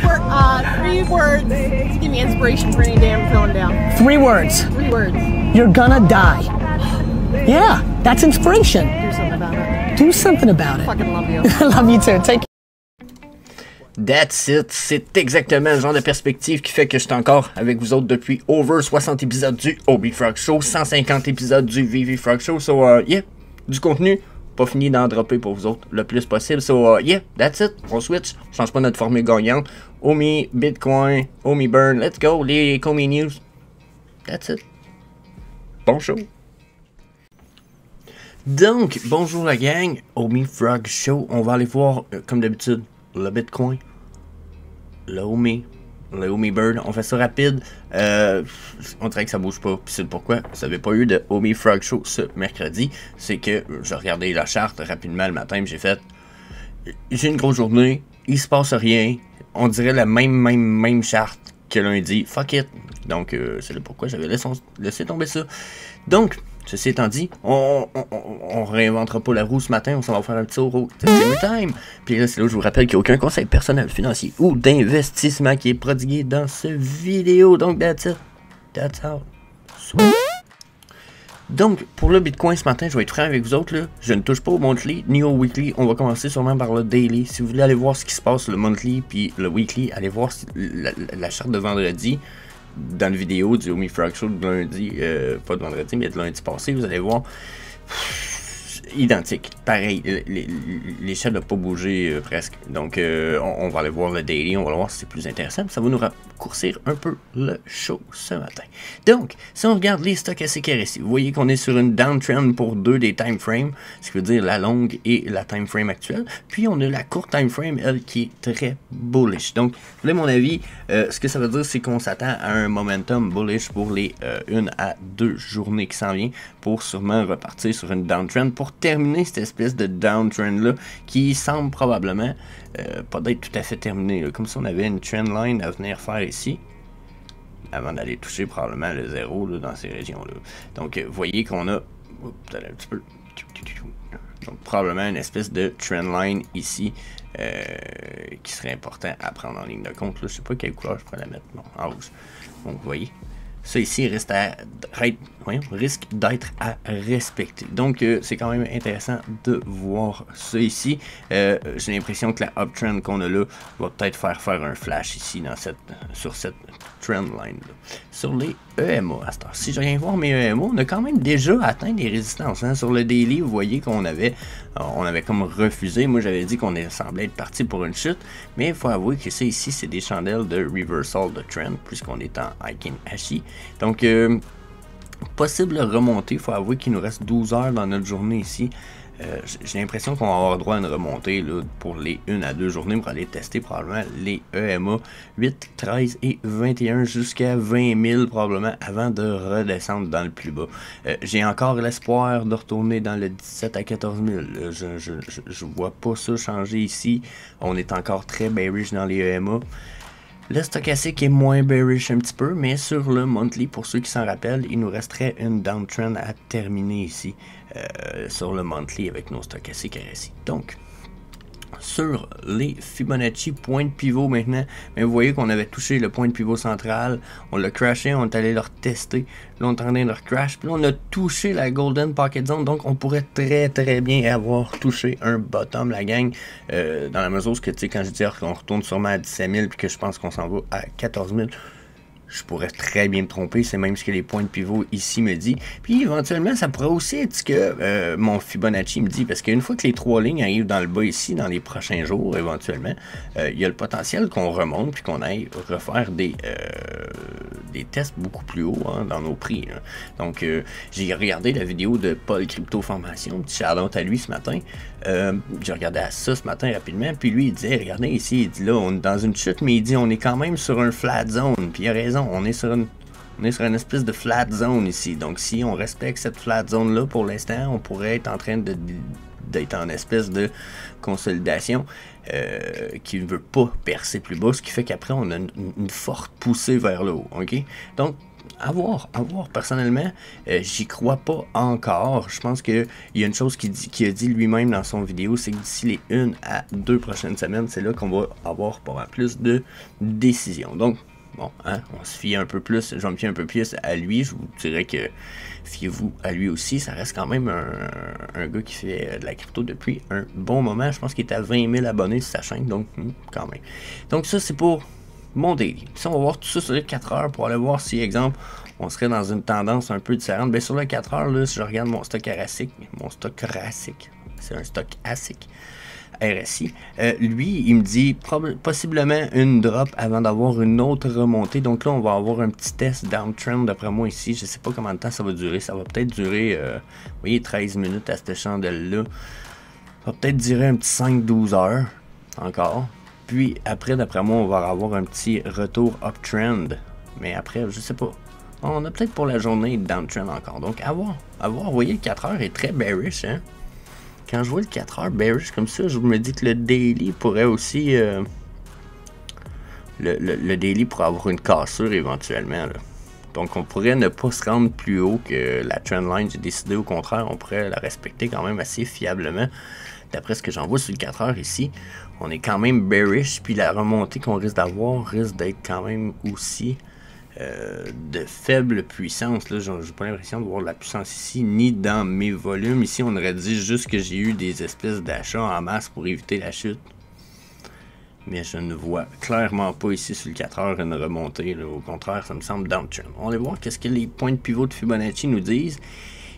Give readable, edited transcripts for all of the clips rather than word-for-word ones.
Three words to give me inspiration for any day I'm feeling down. 3 words. 3 words. You're gonna die. Yeah, that's inspiration. Do something about it. Do something about it. Fucking love you. Love you too. Take care. That's it, c'est exactement le genre de perspective qui fait que je suis encore avec vous autres depuis over 60 épisodes du Obi Frog Show, 150 épisodes du VV Frog Show, so yeah, du contenu, pas fini d'en dropper pour vous autres le plus possible, so yeah, that's it, on switch, on change pas notre formule gagnante, Omi, Bitcoin, Omi Burn, let's go, les Comey News, that's it, bon show. Donc, bonjour la gang, Omi Frog Show, on va aller voir, comme d'habitude, le Bitcoin, le Omi Bird, on fait ça rapide, on dirait que ça bouge pas, puis c'est pourquoi vous n'avez pas eu de Omi Frog Show ce mercredi, c'est que j'ai regardé la charte rapidement le matin, j'ai fait, j'ai une grosse journée, il se passe rien, on dirait la même charte que lundi, fuck it, donc c'est le pourquoi j'avais laissé tomber ça, donc, ceci étant dit, on réinventera pas la roue ce matin, on s'en va faire un petit tour au Testimony Time. Puis là, c'est là où je vous rappelle qu'il n'y a aucun conseil personnel, financier ou d'investissement qui est prodigué dans cette vidéo. Donc, that's it. That's how. Sweet. Donc, pour le Bitcoin ce matin, je vais être franc avec vous autres. Là. Je ne touche pas au monthly ni au weekly. On va commencer sûrement par le daily. Si vous voulez aller voir ce qui se passe le monthly puis le weekly, allez voir la charte de vendredi. Dans la vidéo du Omi Frog Show de lundi, pas de vendredi, mais de lundi passé, vous allez voir, identique, pareil, l'échelle n'a pas bougé presque, donc on va aller voir le daily, on va voir si c'est plus intéressant, ça va nous raccourcir un peu le show ce matin. Donc, si on regarde les stochastiques RSI, vous voyez qu'on est sur une downtrend pour 2 des time frames, ce qui veut dire la longue et la time frame actuelle, puis on a la courte time frame, elle, qui est très bullish. Donc, là, mon avis, ce que ça veut dire, c'est qu'on s'attend à un momentum bullish pour les 1 à 2 journées qui s'en viennent, pour sûrement repartir sur une downtrend, pour terminer cette espèce de downtrend-là, qui semble probablement pas d'être tout à fait terminée, là. Comme si on avait une trendline à venir faire ici, avant d'aller toucher probablement le 0 là, dans ces régions-là. Donc, vous voyez qu'on a... Oups, un petit peu... Donc, probablement une espèce de trendline ici qui serait important à prendre en ligne de compte. Là. Je sais pas quelle couleur je pourrais la mettre. Non, en rouge. Donc, vous voyez, ça ici risque d'être à respecter. Donc, c'est quand même intéressant de voir ça ici. J'ai l'impression que la uptrend qu'on a là va peut-être faire un flash ici sur cette trendline là. Sur les EMA, à cette heure. Si je viens voir mes EMA, on a quand même déjà atteint des résistances. Hein. Sur le daily, vous voyez qu'on avait comme refusé. Moi, j'avais dit qu'on semblait être parti pour une chute, mais il faut avouer que ça ici, c'est des chandelles de reversal de trend, puisqu'on est en Heikin Ashi. Donc, possible remontée, il faut avouer qu'il nous reste 12 heures dans notre journée ici. J'ai l'impression qu'on va avoir droit à une remontée là, pour les 1 à 2 journées pour aller tester probablement les EMA 8, 13 et 21 jusqu'à 20 000 probablement avant de redescendre dans le plus bas. J'ai encore l'espoir de retourner dans le 17 à 14 000. Je vois pas ça changer ici. On est encore très bearish dans les EMA. Le stochastique est moins bearish un petit peu, mais sur le monthly, pour ceux qui s'en rappellent, il nous resterait une downtrend à terminer ici sur le monthly avec nos stochastiques RSI. Donc, sur les Fibonacci point de pivot maintenant, mais vous voyez qu'on avait touché le point de pivot central, on l'a crashé, on est allé le retester, là on est en train de le recrash, puis là on a touché la Golden Pocket Zone, donc on pourrait très bien avoir touché un bottom la gang, dans la mesure où, tu sais, quand je dis qu'on retourne sûrement à 17 000 puis que je pense qu'on s'en va à 14 000, je pourrais très bien me tromper, c'est même ce que les points de pivot ici me disent. Puis éventuellement, ça pourrait aussi être ce que mon Fibonacci me dit, parce qu'une fois que les 3 lignes arrivent dans le bas ici, dans les prochains jours, éventuellement, il y a le potentiel qu'on remonte, puis qu'on aille refaire des tests beaucoup plus hauts hein, dans nos prix. Hein. Donc, j'ai regardé la vidéo de Paul Crypto Formation, petit shout-out à lui ce matin. J'ai regardé à ça ce matin rapidement, puis lui, il disait, regardez ici, il dit là, on est dans une chute, mais il dit, on est quand même sur un flat zone, puis il a raison. On est sur une espèce de flat zone ici. Donc, si on respecte cette flat zone-là pour l'instant, on pourrait être en train d'être en espèce de consolidation qui ne veut pas percer plus bas, ce qui fait qu'après, on a une forte poussée vers le haut. OK? Donc, à voir. Personnellement, j'y crois pas encore. Je pense qu'il y a une chose qu'il a dit lui-même dans son vidéo, c'est que d'ici les 1 à 2 prochaines semaines, c'est là qu'on va avoir pas mal plus de décisions. Donc, bon, hein, on se fie un peu plus, je vais me fier un peu plus à lui. Je vous dirais que fiez-vous à lui aussi. Ça reste quand même un gars qui fait de la crypto depuis un bon moment. Je pense qu'il est à 20 000 abonnés sur sa chaîne, donc quand même. Donc ça, c'est pour mon daily. Si on va voir tout ça sur les 4 heures pour aller voir si, exemple, on serait dans une tendance un peu différente. Bien, sur les 4 heures, là, si je regarde mon stock RSI, c'est un stock ASIC, RSI, lui, il me dit possiblement une drop avant d'avoir une autre remontée. Donc là, on va avoir un petit test downtrend d'après moi ici. Je sais pas combien de temps ça va durer. Ça va peut-être durer, vous voyez, 13 minutes à cette chandelle-là. Ça va peut-être durer un petit 5-12 heures encore. Puis après, d'après moi, on va avoir un petit retour uptrend. Mais après, je sais pas. On a peut-être pour la journée downtrend encore. Donc à voir. Vous voyez, le 4 heures est très bearish, hein. Quand je vois le 4 heures bearish comme ça, je me dis que le daily pourrait aussi... le daily pourrait avoir une cassure éventuellement, là. Donc on pourrait ne pas se rendre plus haut que la trendline. J'ai décidé au contraire, on pourrait la respecter quand même assez fiablement. D'après ce que j'en vois sur le 4 heures ici, on est quand même bearish, puis la remontée qu'on risque d'avoir risque d'être quand même aussi de faible puissance. Là, j'ai pas l'impression de voir de la puissance ici, ni dans mes volumes. Ici, on aurait dit juste que j'ai eu des espèces d'achats en masse pour éviter la chute. Mais je ne vois clairement pas ici sur le 4 heures une remontée. Là. Au contraire, ça me semble downtrend. On va voir qu'est-ce que les points de pivot de Fibonacci nous disent.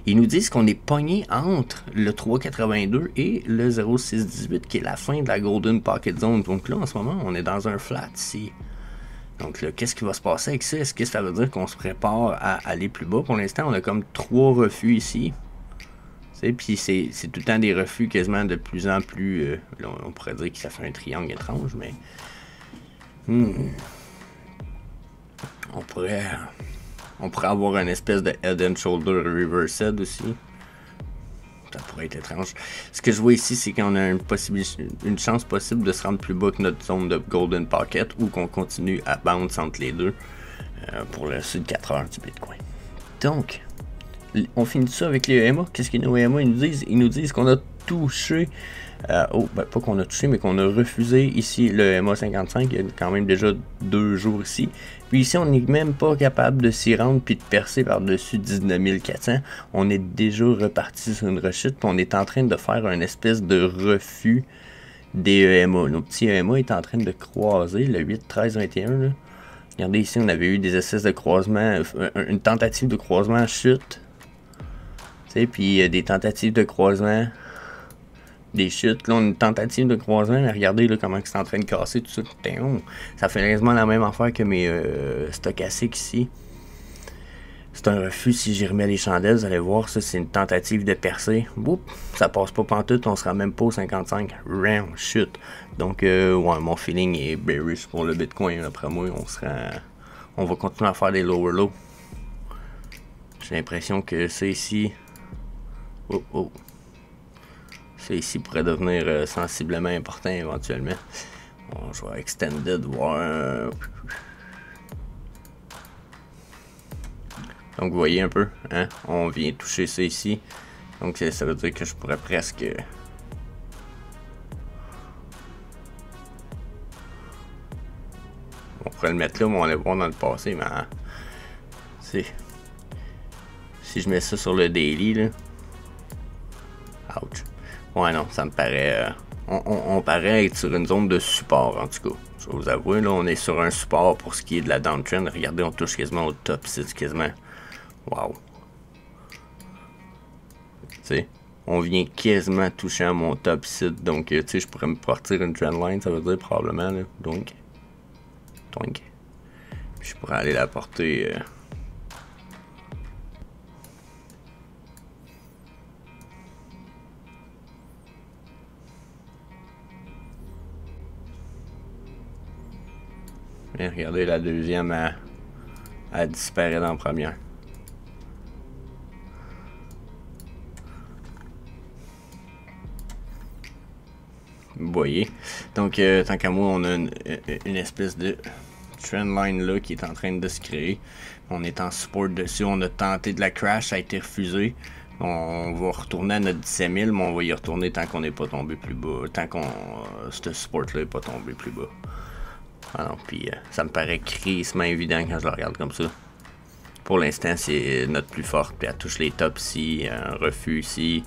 Ils nous disent qu'on est pogné entre le 3,82 et le 0,618 qui est la fin de la Golden Pocket Zone. Donc là, en ce moment, on est dans un flat ici. Donc là, qu'est-ce qui va se passer avec ça? Est-ce que ça veut dire qu'on se prépare à aller plus bas? Pour l'instant, on a comme 3 refus ici. Puis c'est tout le temps des refus quasiment de plus en plus... là, on pourrait dire que ça fait un triangle étrange, mais... On pourrait avoir une espèce de head and shoulder reversed aussi. Ça pourrait être étrange. Ce que je vois ici, c'est qu'on a une chance possible de se rendre plus bas que notre zone de Golden Pocket ou qu'on continue à bounce entre les deux pour le sud 4 heures du Bitcoin. Donc, on finit ça avec les EMA. Qu'est-ce que nos EMA ils nous disent? Ils nous disent qu'on a touché, pas qu'on a touché, mais qu'on a refusé ici le EMA 55. Il y a quand même déjà 2 jours ici. Puis ici, on n'est même pas capable de s'y rendre puis de percer par-dessus 19 400. On est déjà reparti sur une rechute. Puis on est en train de faire une espèce de refus des EMA. Nos petits EMA est en train de croiser le 8, 13, 21. Là. Regardez ici, on avait eu des espèces de croisement, une tentative de croisement à chute. Puis des tentatives de croisement, des chutes. Là, on a une tentative de croisement, mais regardez là, comment c'est en train de casser tout ça. Ça fait quasiment la même affaire que mes stochastiques ici. C'est un refus. Si j'y remets les chandelles, vous allez voir, ça c'est une tentative de percer. Boum, ça passe pas pantoute, on sera même pas au 55. Round, chute. Donc, ouais, mon feeling est bearish pour le Bitcoin. Après moi, on va continuer à faire des lower low. J'ai l'impression que c'est ici. C'est ici pourrait devenir sensiblement important éventuellement. Bon, je vais extended voir. Donc vous voyez un peu, hein, on vient toucher ça ici. Donc ça veut dire que je pourrais presque... On pourrait le mettre là, mais on va le voir dans le passé, mais... Si je mets ça sur le daily, là... Ouch. Ouais, non, ça me paraît... on paraît être sur une zone de support, en tout cas. Je vais vous avouer, là, on est sur un support pour ce qui est de la downtrend. Regardez, on touche quasiment au top 6, quasiment. Wow. Tu sais, on vient quasiment toucher à mon top 6. Donc, tu sais, je pourrais me partir une trendline, ça veut dire probablement, là. Donc. Puis je pourrais aller la porter... Et regardez, la deuxième, elle disparaît dans la première. Vous voyez. Donc, tant qu'à moi, on a une espèce de trendline là qui est en train de se créer. On est en support dessus, on a tenté de la crash, ça a été refusé. On va retourner à notre 17 000, mais on va y retourner tant qu'on n'est pas tombé plus bas, tant qu'on ce support-là n'est pas tombé plus bas. Alors, puis ça me paraît crissement évident quand je le regarde comme ça. Pour l'instant, c'est notre plus forte, puis elle touche les tops ici, un refus ici,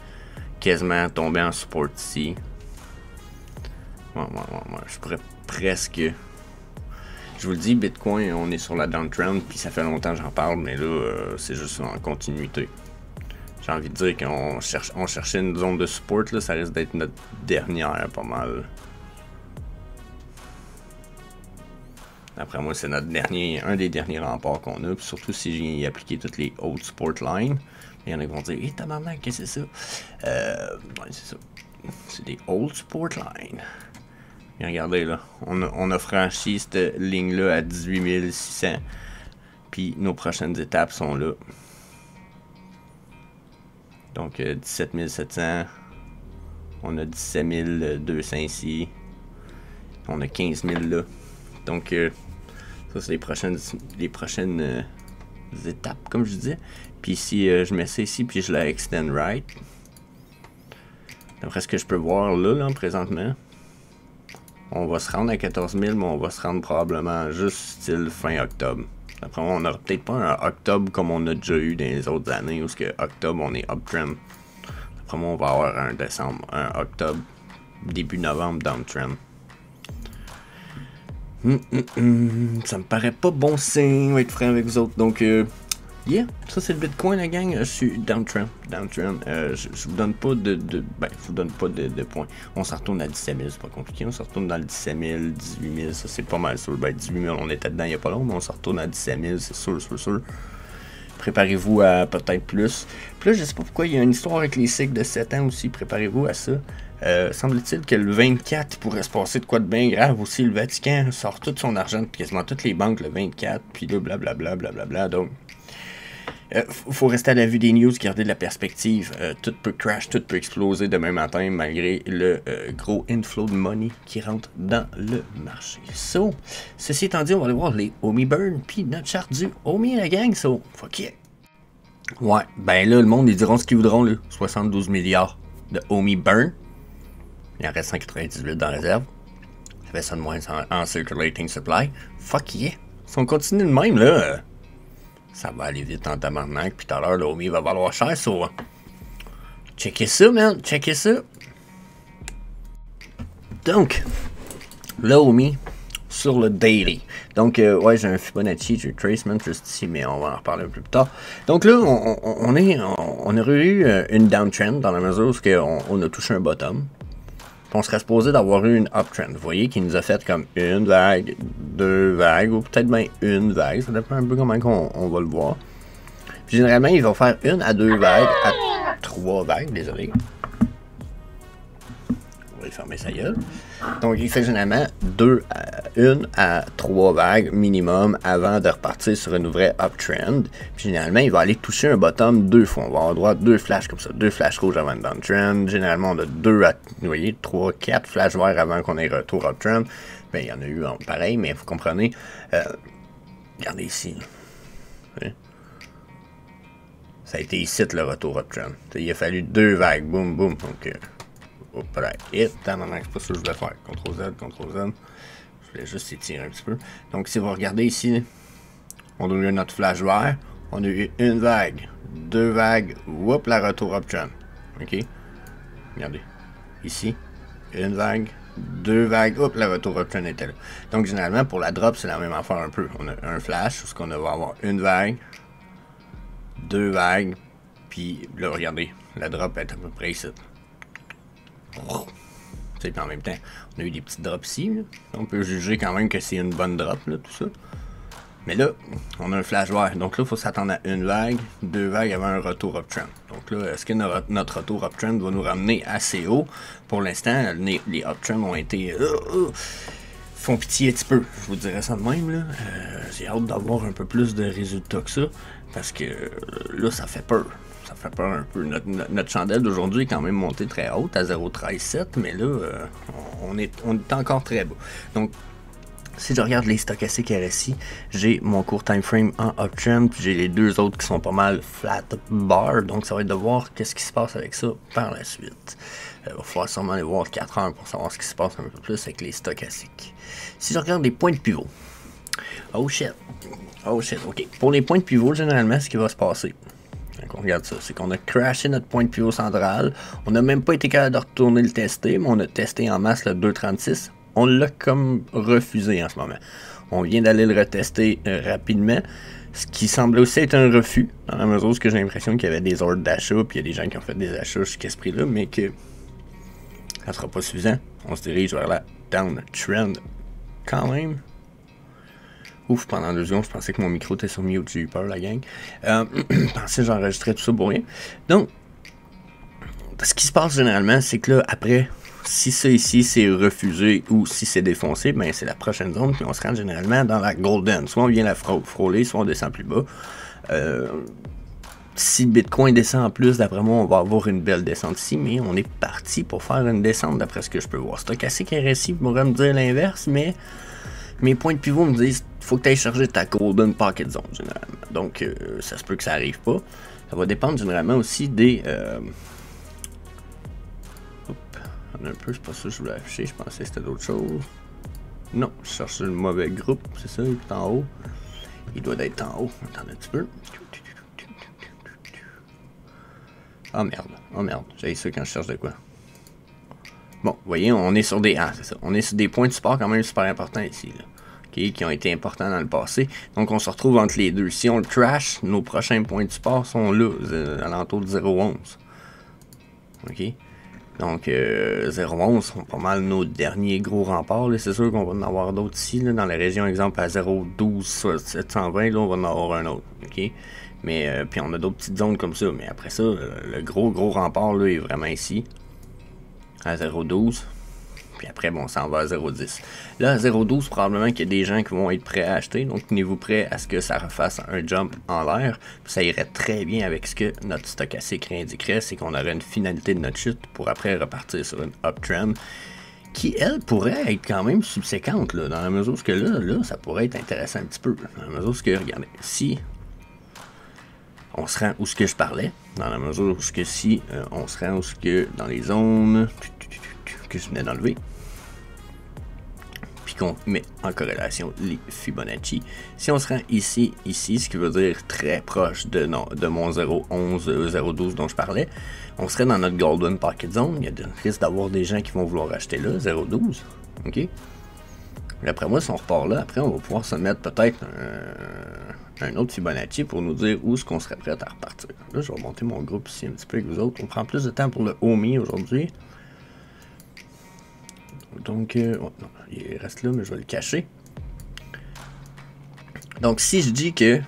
quasiment tomber en support ici. Ouais, je pourrais presque... Je vous le dis, Bitcoin, on est sur la downtrend, puis ça fait longtemps que j'en parle, mais là, c'est juste en continuité. J'ai envie de dire qu'on cherchait une zone de support, là, ça risque d'être notre dernière, pas mal. Après moi, c'est notre un des derniers remparts qu'on a, puis surtout si j'ai appliqué toutes les old support lines. Il y en a qui vont dire, hé, tabarnak, qu'est-ce que c'est ça? Ouais, c'est ça. C'est des old support lines. Et regardez là, on a franchi cette ligne-là à 18 600. Puis nos prochaines étapes sont là. Donc 17 700. On a 17 200 ici. On a 15 000 là. Donc ça c'est les prochaines étapes, comme je disais. Puis ici, je mets ça ici, puis je la extend right. D'après ce que je peux voir là présentement. On va se rendre à 14 000, mais on va se rendre probablement juste style fin octobre. Après, on n'aura peut-être pas un octobre comme on a déjà eu dans les autres années, où ce que octobre, on est uptrend. Après moi, on va avoir un décembre, un octobre, début novembre, downtrend. Ça me paraît pas bon signe, on va être franc avec vous autres. Donc, yeah, ça c'est le Bitcoin, la gang. Je suis downtrend. Je vous donne pas je vous donne pas de points. On s'en retourne à 17 000, c'est pas compliqué. On se retourne dans le 17 000, 18 000, ça c'est pas mal sûr. 18 000, on était dedans il y a pas longtemps, mais on se retourne à 17 000, c'est sûr. Préparez-vous à peut-être plus. Puis là, je sais pas pourquoi, il y a une histoire avec les cycles de 7 ans aussi. Préparez-vous à ça. Semble-t-il que le 24 pourrait se passer de quoi de bien grave aussi. Le Vatican sort tout son argent de quasiment toutes les banques le 24. Puis là, blablabla. Donc, faut rester à la vue des news, garder de la perspective. Tout peut crash, tout peut exploser demain matin malgré le gros inflow de money qui rentre dans le marché. So, ceci étant dit, on va aller voir les Omi Burn puis notre charte du Omi la gang. So, fuck yeah. Ouais, ben là, le monde, ils diront ce qu'ils voudront, là. 72 milliards de Omi Burn. Il en reste 198 dans la réserve. Ça fait ça de moins en circulating supply. Fuck yeah. Si on continue de même, là, ça va aller vite en tabarnak. Puis tout à l'heure, l'Omi va valoir cher, ça. Checkez ça, man. Checkez ça. Donc, l'Omi sur le daily. Donc, ouais, j'ai un Fibonacci, j'ai Tracement juste ici, mais on va en reparler un peu plus tard. Donc là, on aurait eu une downtrend dans la mesure où on a touché un bottom. On serait supposé d'avoir eu une uptrend, vous voyez, qui nous a fait comme une vague, deux vagues, ou peut-être même une vague, ça dépend un peu comment on va le voir. Puis généralement, il va faire une à deux vagues, à trois vagues, désolé. On va fermer sa gueule. Donc, il fait généralement une à trois vagues minimum avant de repartir sur une vraie uptrend. Puis généralement, il va aller toucher un bottom deux fois. On va avoir droit à deux flashs comme ça, deux flashs rouges avant une downtrend. Généralement, on a vous voyez, 3, 4 flashs verts avant qu'on ait retour uptrend. Ben, il y en a eu pareil, mais vous comprenez. Regardez ici. Ça a été ici le retour uptrend. Il a fallu deux vagues, boum, boum. Donc, hop là, c'est pas ça que je voulais faire. CTRL-Z, CTRL-Z. Je voulais juste étirer un petit peu. Donc, si vous regardez ici, on a eu notre flash vert. On a eu une vague, deux vagues, whoop, la retour uptrend. OK? Regardez. Ici, une vague, deux vagues, hop, la retour uptrend était là. Donc, généralement, pour la drop, c'est la même affaire un peu. On a un flash, parce qu'on va avoir une vague, deux vagues, puis là, regardez, la drop est à peu près ici. Puis en même temps, on a eu des petites drops ici. Là. On peut juger quand même que c'est une bonne drop, là, tout ça. Mais là, on a un flash vert. Donc là, il faut s'attendre à une vague, deux vagues avant un retour uptrend. Donc là, est-ce que notre retour uptrend va nous ramener assez haut? Pour l'instant, les uptrends ont été... font pitié un petit peu. Je vous dirais ça de même. Là. J'ai hâte d'avoir un peu plus de résultats que ça. Parce que là, ça fait peur. Ça fait peur un peu. Notre chandelle d'aujourd'hui est quand même montée très haute, à 0,137, mais là, on est encore très bas. Donc, Si je regarde les stochastiques RSI, j'ai mon court time frame en uptrend, puis j'ai les deux autres qui sont pas mal flat bar, donc ça va être de voir qu'est-ce qui se passe avec ça par la suite. Il va falloir sûrement aller voir 4 heures pour savoir ce qui se passe un peu plus avec les stochastiques. Si je regarde les points de pivot, oh shit, ok. Pour les points de pivot, généralement, ce qui va se passer, donc on regarde ça, c'est qu'on a crashé notre point de pivot central, on n'a même pas été capable de retourner le tester, mais on a testé en masse le 2,36. On l'a comme refusé en ce moment. On vient d'aller le retester rapidement, ce qui semblait aussi être un refus, dans la mesure où j'ai l'impression qu'il y avait des ordres d'achat, puis il y a des gens qui ont fait des achats jusqu'à ce prix-là, mais que ça ne sera pas suffisant. On se dirige vers la downtrend quand même. Ouf, pendant 2 secondes, je pensais que mon micro était sur mute, j'ai eu peur, la gang. Je pensais que j'enregistrais tout ça pour rien. Donc, ce qui se passe généralement, c'est que là, après, si ça ici c'est refusé ou si c'est défoncé, ben c'est la prochaine zone, puis on se rend généralement dans la golden. Soit on vient la frôler, soit on descend plus bas. Si le Bitcoin descend en plus, d'après moi, on va avoir une belle descente ici, mais on est parti pour faire une descente d'après ce que je peux voir. Stochastic RSI pourrait me dire l'inverse, mais mes points de pivot me disent faut que tu ailles charger ta golden pocket zone généralement. Donc ça se peut que ça arrive pas. Ça va dépendre généralement aussi des un peu, c'est pas ça que je voulais afficher, je pensais que c'était d'autres choses. Non, je cherche le mauvais groupe, c'est ça, il est en haut. Il doit être en haut, attendez un petit peu. Oh merde, j'ai ça quand je cherche de quoi. Bon, vous voyez, on est sur des... Ah, c'est ça, on est sur des points de support quand même super importants ici, là. Okay, qui ont été importants dans le passé. Donc on se retrouve entre les deux. Si on le trash, nos prochains points de support sont là, à l'entour de 0,11. Ok. Donc 0,11 sont pas mal nos derniers gros remparts. C'est sûr qu'on va en avoir d'autres ici. Là, dans la région, exemple, à 0,12 720, là, on va en avoir un autre. Okay? Mais puis on a d'autres petites zones comme ça. Mais après ça, le gros rempart là, est vraiment ici. À 0,12. Puis après, bon, on s'en va à 0,10. Là, à 0,12, probablement qu'il y a des gens qui vont être prêts à acheter. Donc, tenez-vous prêts à ce que ça refasse un jump en l'air. Puis ça irait très bien avec ce que notre stochastique indiquerait. C'est qu'on aurait une finalité de notre chute pour après repartir sur une uptrend qui, elle, pourrait être quand même subséquente. Là, dans la mesure où là, ça pourrait être intéressant un petit peu. Dans la mesure où, regardez, si on se rend où ce que je parlais, dans la mesure où si on se rend où ce que dans les zones que je venais d'enlever, puis qu'on met en corrélation les Fibonacci. Si on se rend ici, ce qui veut dire très proche de mon 0,11, 0,12 dont je parlais, on serait dans notre Golden Pocket Zone. Il y a de risque d'avoir des gens qui vont vouloir acheter là, 0,12. OK? Après moi, si on repart là, après, on va pouvoir se mettre peut-être un autre Fibonacci pour nous dire où est-ce qu'on serait prêt à repartir. Là, je vais remonter mon groupe ici un petit peu avec vous autres. On prend plus de temps pour le OMI aujourd'hui. Donc, oh, non, il reste là, mais je vais le cacher. Donc, si je dis que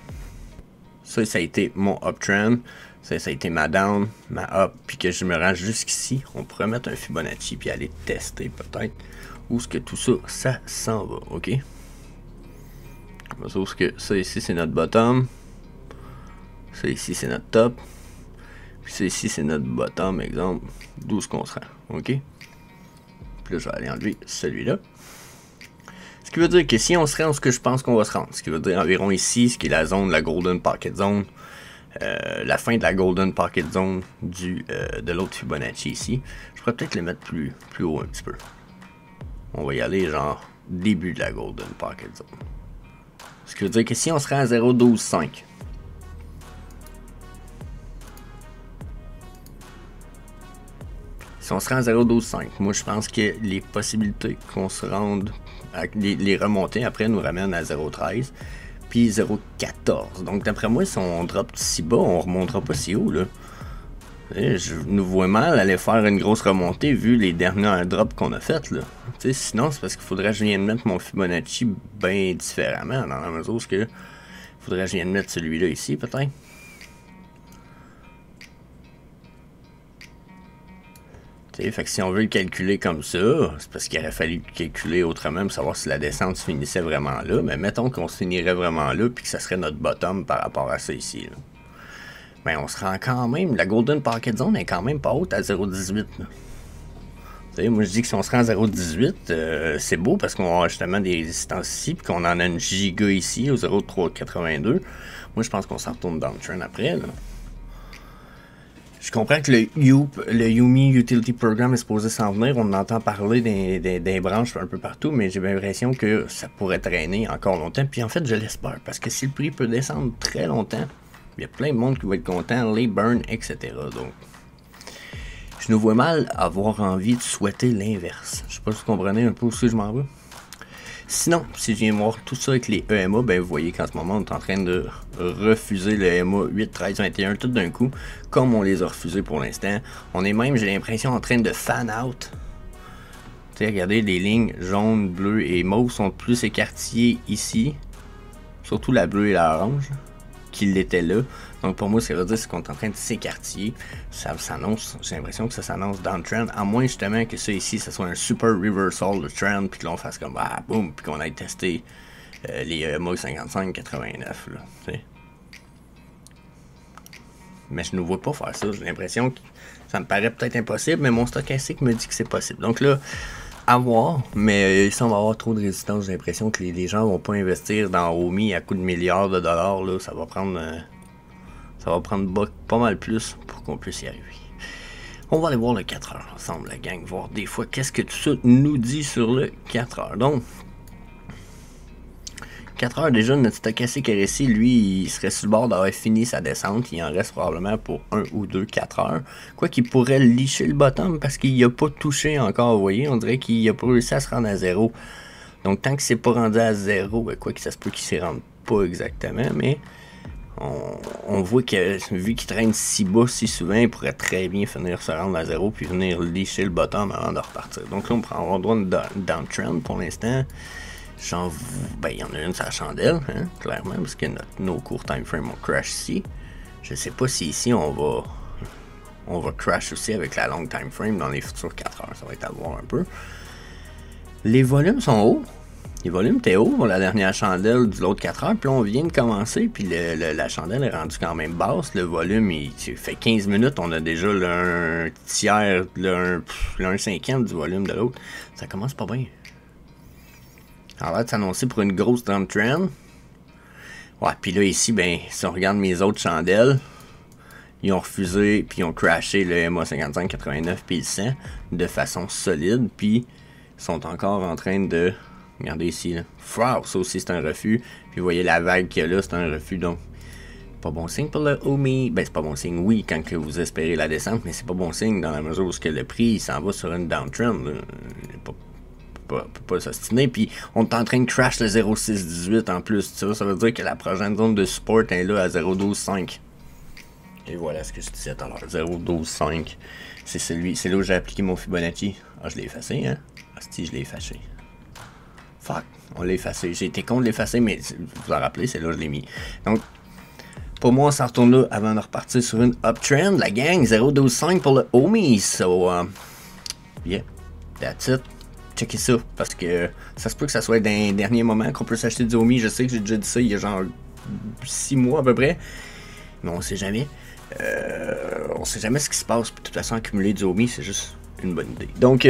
ça a été mon uptrend, ça a été ma down, ma up, puis que je me rends jusqu'ici, on pourrait mettre un Fibonacci puis aller tester peut-être où est-ce que tout ça, ça s'en va, ok? Sauf que ça ici, c'est notre bottom. Ça ici, c'est notre top. Puis ça ici, c'est notre bottom, exemple, d'où est-ce qu'on se rend, ok? Là, je vais aller enlever celui-là. Ce qui veut dire que si on se rend ce que je pense qu'on va se rendre, ce qui veut dire environ ici, ce qui est la zone de la Golden Pocket Zone, la fin de la Golden Pocket Zone de l'autre Fibonacci ici, je pourrais peut-être le mettre plus haut un petit peu. On va y aller genre début de la Golden Pocket Zone. Ce qui veut dire que si on se rend à 0,12,5, si on se rend à 0,12,5, moi je pense que les possibilités qu'on se rende, les remontées après nous ramènent à 0,13 puis 0,14. Donc d'après moi, si on drop si bas, on remontera pas si haut là. Et je nous vois mal aller faire une grosse remontée vu les derniers drops qu'on a fait là. T'sais, sinon c'est parce qu'il faudrait que je vienne mettre mon Fibonacci bien différemment, dans la mesure où il faudrait que je vienne mettre celui-là ici peut-être. Fait que si on veut le calculer comme ça, c'est parce qu'il aurait fallu le calculer autrement pour savoir si la descente se finissait vraiment là. Mais mettons qu'on se finirait vraiment là, puis que ça serait notre bottom par rapport à ça ici. Là. Ben on se rend quand même, la Golden Pocket Zone est quand même pas haute à 0,18. T'sais, moi, je dis que si on se rend à 0.18, c'est beau parce qu'on a justement des résistances ici, puis qu'on en a une giga ici, au 0.382. Moi, je pense qu'on s'en retourne dans le trend après, là. Je comprends que le Yumi Utility Program est supposé s'en venir. On entend parler des branches un peu partout, mais j'ai l'impression que ça pourrait traîner encore longtemps. Puis en fait, je l'espère, parce que si le prix peut descendre très longtemps, il y a plein de monde qui va être content, les burns, etc. Donc, je nous vois mal avoir envie de souhaiter l'inverse. Je sais pas si vous comprenez un peu où je m'en vais. Sinon, si je viens voir tout ça avec les EMA, ben vous voyez qu'en ce moment, on est en train de refuser le EMA 8, 13, 21 tout d'un coup, comme on les a refusés pour l'instant. On est même, j'ai l'impression, en train de fan out. Tu sais, regardez, les lignes jaune, bleu et mauve sont plus écartillées ici. Surtout la bleue et la orange, qui l'étaient là. Donc pour moi, ce que ça veut dire, c'est qu'on est en train de s'écartiller. Ça s'annonce, j'ai l'impression que ça s'annonce dans le trend, à moins justement que ça ici, ça soit un super reversal de trend, puis que l'on fasse comme ah boum, puis qu'on aille tester les EMA 55-89 là, tu sais. Mais je ne vois pas faire ça. J'ai l'impression que ça me paraît peut-être impossible, mais mon stochastique me dit que c'est possible. Donc là, à voir, mais si on va avoir trop de résistance, j'ai l'impression que les gens vont pas investir dans Omi à coût de milliards de dollars. Là, ça va prendre pas mal plus pour qu'on puisse y arriver. On va aller voir le 4 heures ensemble, la gang, voir des fois qu'est-ce que tout ça nous dit sur le 4 heures. Donc, 4 heures déjà, notre stochastique RSI, lui, il serait sur le bord d'avoir fini sa descente. Il en reste probablement pour 1 ou 2 4 heures. Quoi qu'il pourrait licher le bottom parce qu'il n'a pas touché encore, vous voyez. On dirait qu'il n'a pas réussi à se rendre à 0. Donc, tant que c'est pas rendu à 0, ben, quoi que ça se peut qu'il s'y rende pas exactement, mais on voit que vu qu'il traîne si bas si souvent, il pourrait très bien finir se rendre à 0 puis venir licher le bottom avant de repartir. Donc là, on prend droit de downtrend pour l'instant. Ben, il y en a une sur la chandelle, hein, clairement, parce que nos courts time frame ont crash ici. Je sais pas si ici on va crash aussi avec la long time frame dans les futurs 4 heures. Ça va être à voir un peu. Les volumes sont hauts. Les volumes étaient hauts pour la dernière chandelle de l'autre 4 heures. Puis là, on vient de commencer. Puis la chandelle est rendue quand même basse. Le volume, il fait 15 minutes. On a déjà un tiers, un cinquième du volume de l'autre. Ça commence pas bien. Ça a l'air de s'annoncer pour une grosse downtrend. Ouais, puis là, ici, ben, si on regarde mes autres chandelles, ils ont refusé, puis ils ont crashé le MA 55-89 puis le 100 de façon solide, puis ils sont encore en train de... Regardez ici, là. Wow, ça aussi, c'est un refus. Puis vous voyez la vague qu'il y a là, c'est un refus, donc... Pas bon signe pour le Omi. Ben, c'est pas bon signe, oui, quand que vous espérez la descente, mais c'est pas bon signe dans la mesure où le prix, il s'en va sur une downtrend. Peut pas s'ostiner, puis on est en train de crash le 0.618 en plus, ça veut dire que la prochaine zone de support est là à 0.12.5. Et voilà ce que je disais tout à l'heure, 0.12.5. C'est là où j'ai appliqué mon Fibonacci. Ah, je l'ai effacé, hein? Ah, si, je l'ai effacé. Fuck, on l'a effacé. J'ai été con de l'effacer, mais vous vous en rappelez, c'est là que je l'ai mis. Donc, pour moi, on s'en retourne là avant de repartir sur une uptrend. La gang, 0.12.5 pour le Omi. So, yeah, that's it. Checkez ça, parce que ça se peut que ça soit dans les derniers moments qu'on peut s'acheter du Omi. Je sais que j'ai déjà dit ça il y a genre 6 mois à peu près, mais on sait jamais. On sait jamais ce qui se passe. Puis de toute façon, accumuler du Omi, c'est juste une bonne idée. Donc,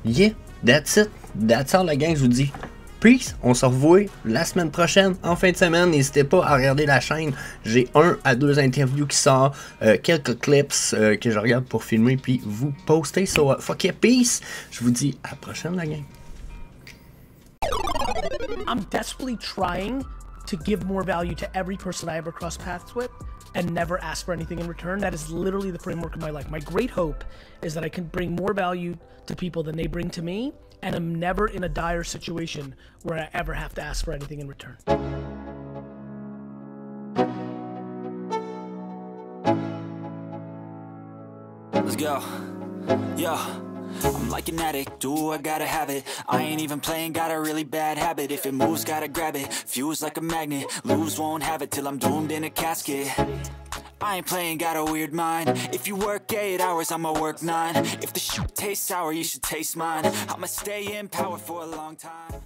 yeah, that's it. That's all, la gang, je vous dis. Peace, on se revoit la semaine prochaine, en fin de semaine. N'hésitez pas à regarder la chaîne. J'ai 1 à 2 interviews qui sortent, quelques clips que je regarde pour filmer, puis vous postez. So, fuck yeah, peace. Je vous dis à la prochaine, la gang. I'm desperately trying to give more value to every person I ever cross paths with and never ask for anything in return. That is literally the framework of my life. My great hope is that I can bring more value to people than they bring to me, and I'm never in a dire situation where I ever have to ask for anything in return. Let's go. Yo. I'm like an addict, do I gotta have it. I ain't even playing, got a really bad habit. If it moves, gotta grab it, fuse like a magnet. Lose, won't have it till I'm doomed in a casket. I ain't playing, got a weird mind. If you work 8 hours, I'ma work 9. If the shit tastes sour, you should taste mine. I'ma stay in power for a long time.